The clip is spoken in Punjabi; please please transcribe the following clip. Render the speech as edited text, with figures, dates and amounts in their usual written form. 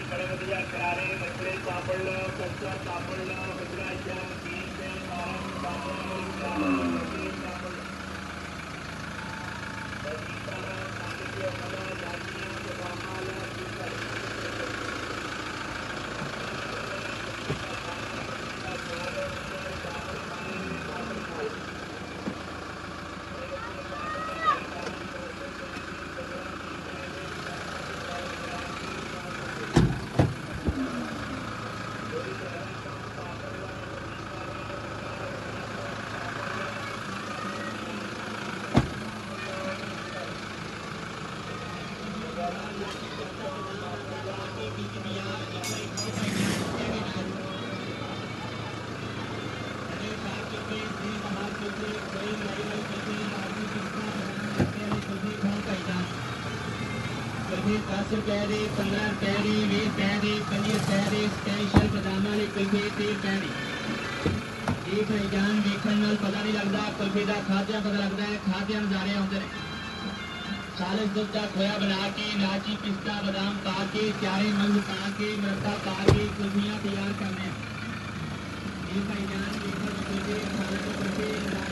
बड़े बढ़िया करारे बछड़े पापड़ कच्चा पापड़ बछड़ा जाम बीज नारंग पापड़ पापड़ ₹10 ਦੀ 15 ਰੁਪਏ ਦੀ 20 ਰੁਪਏ ਦੀ 25 ਰੁਪਏ ਦੀ ਸਪੈਸ਼ਲ ਬਦਾਮਾਂ ਵਾਲੀ ਕੁਲਫੀ 30 ਰੁਪਏ ਦੀ ਇਹ ਭਾਈਜਾਨ ਦੇਖਣ ਨਾਲ ਪਤਾ ਨਹੀਂ ਲੱਗਦਾ ਕੁਲਫੀ ਦਾ ਖਾਦਿਆਂ ਪਤਾ ਲੱਗਦਾ ਹੈ ਖਾਦਿਆਂ ਨਜ਼ਾਰੇ ਆਉਂਦੇ ਨੇ ਸਾਲਿਸ ਦੁੱਧ ਦਾ ਖੋਇਆ ਬਣਾ ਕੇ ਇਲਾਚੀ ਪਿਸਤਾ ਬਦਾਮ ਪਾ ਕੇ ਚਾਰੇ ਮਗਜ਼ ਪਾ ਕੇ ਮਰੱਬਾ ਪਾ ਕੇ ਕੁਲਫੀਆਂ ਤਿਆਰ ਕਰਨੇ ਇਹ ਭਾਈਜਾਨ ਦੇਖਣ ਕੁਲਫੀ ਖਾਣੇ ਕੁਲਫੀ